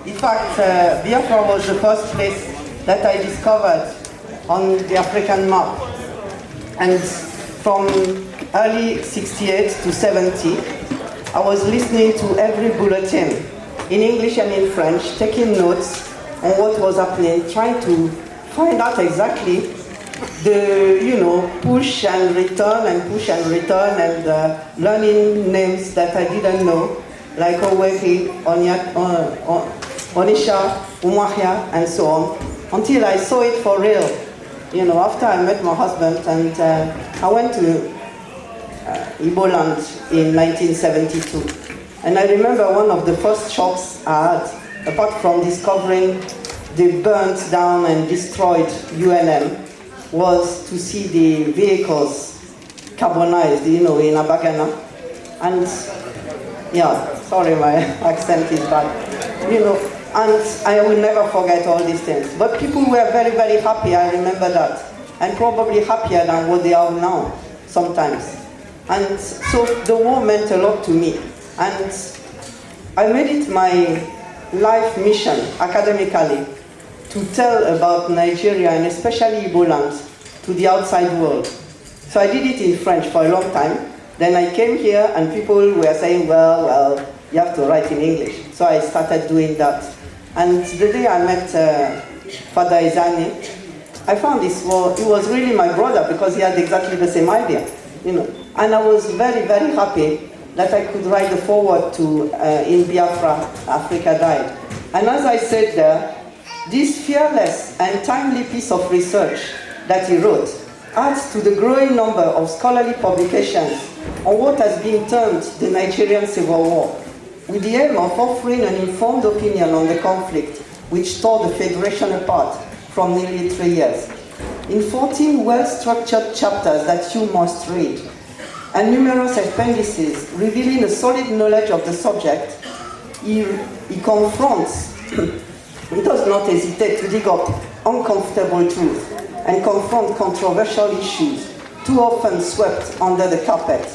In fact, Biafra was the first place that I discovered on the African map. And from early 68 to 70, I was listening to every bulletin in English and in French, taking notes on what was happening, trying to find out exactly the, push and return and learning names that I didn't know, like Oweki, Onisha, Umahia, and so on, until I saw it for real. After I met my husband, and I went to Igbo land in 1972. And I remember one of the first shocks I had, apart from discovering the burnt down and destroyed UNM, was to see the vehicles carbonized, in Abagana. And yeah, sorry, my accent is bad. And I will never forget all these things. But people were very, very happy, I remember that. And probably happier than what they are now, sometimes. And so the war meant a lot to me. And I made it my life mission, academically, to tell about Nigeria, and especially Igbo land, to the outside world. So I did it in French for a long time. Then I came here, and people were saying, well, you have to write in English. So I started doing that. And the day I met Father Izani, I found this, he was really my brother, because he had exactly the same idea, And I was very, very happy that I could write the foreword to In Biafra, Africa Died. And as I said there, this fearless and timely piece of research that he wrote adds to the growing number of scholarly publications on what has been termed the Nigerian Civil War, with the aim of offering an informed opinion on the conflict which tore the Federation apart from nearly 3 years. In 14 well-structured chapters that you must read, and numerous appendices revealing a solid knowledge of the subject, he confronts, he does not hesitate to dig up uncomfortable truth and confront controversial issues too often swept under the carpet,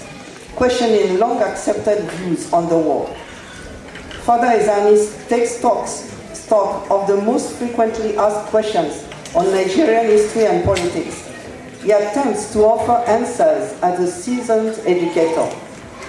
questioning long-accepted views on the war. Father Izani takes stock of the most frequently asked questions on Nigerian history and politics. He attempts to offer answers as a seasoned educator.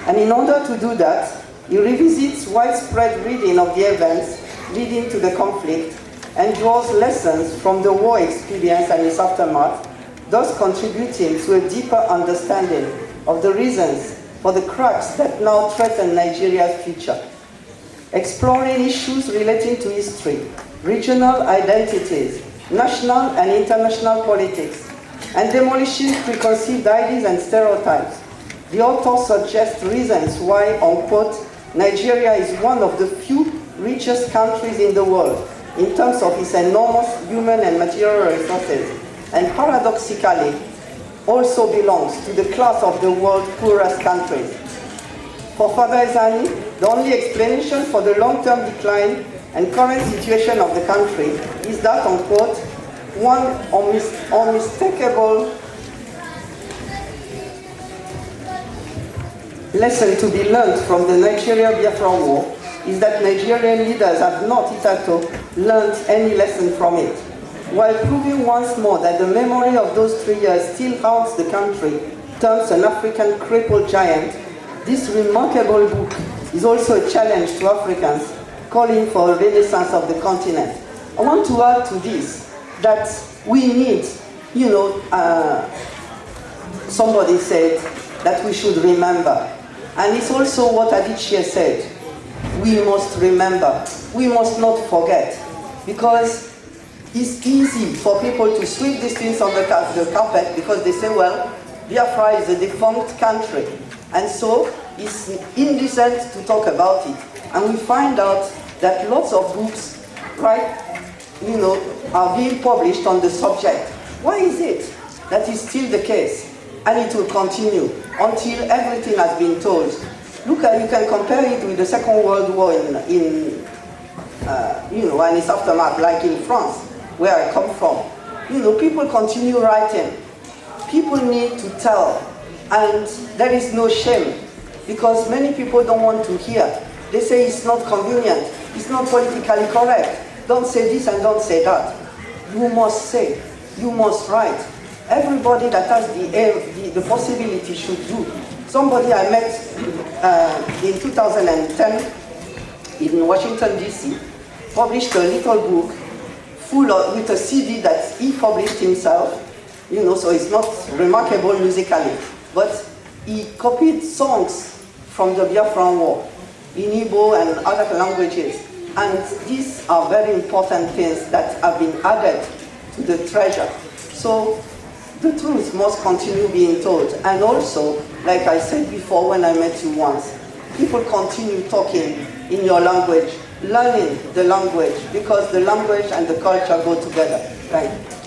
And in order to do that, he revisits widespread reading of the events leading to the conflict and draws lessons from the war experience and its aftermath, thus contributing to a deeper understanding of the reasons for the cracks that now threaten Nigeria's future. Exploring issues relating to history, regional identities, national and international politics, and demolishing preconceived ideas and stereotypes, the author suggests reasons why, unquote, Nigeria is one of the few richest countries in the world in terms of its enormous human and material resources, and paradoxically also belongs to the class of the world's poorest countries. For Father Izani, the only explanation for the long-term decline and current situation of the country is that, unquote, one unmistakable lesson to be learned from the Nigeria-Biafra war is that Nigerian leaders have not hitherto learned any lesson from it, while proving once more that the memory of those 3 years still haunts the country, terms an African crippled giant. This remarkable book is also a challenge to Africans, calling for a renaissance of the continent. I want to add to this that we need, somebody said that we should remember. And it's also what Adichie said. We must remember. We must not forget. Because it's easy for people to sweep these things on the carpet because they say, well, Biafra is a defunct country. And so it's indecent to talk about it. And we find out that lots of books, are being published on the subject. Why is it that is still the case? And it will continue until everything has been told. You can compare it with the Second World War and its aftermath, like in France, where I come from. People continue writing. People need to tell. And there is no shame, because many people don't want to hear. They say it's not convenient. It's not politically correct. Don't say this and don't say that. You must say, you must write. Everybody that has the possibility should do. Somebody I met in 2010 in Washington, D.C., published a little book with a CD that he published himself, so it's not remarkable musically, but he copied songs from the Biafran War in Igbo and other languages. And these are very important things that have been added to the treasure. So the truth must continue being told. And also, like I said before when I met you once, people continue talking in your language, learning the language, because the language and the culture go together. Thank you.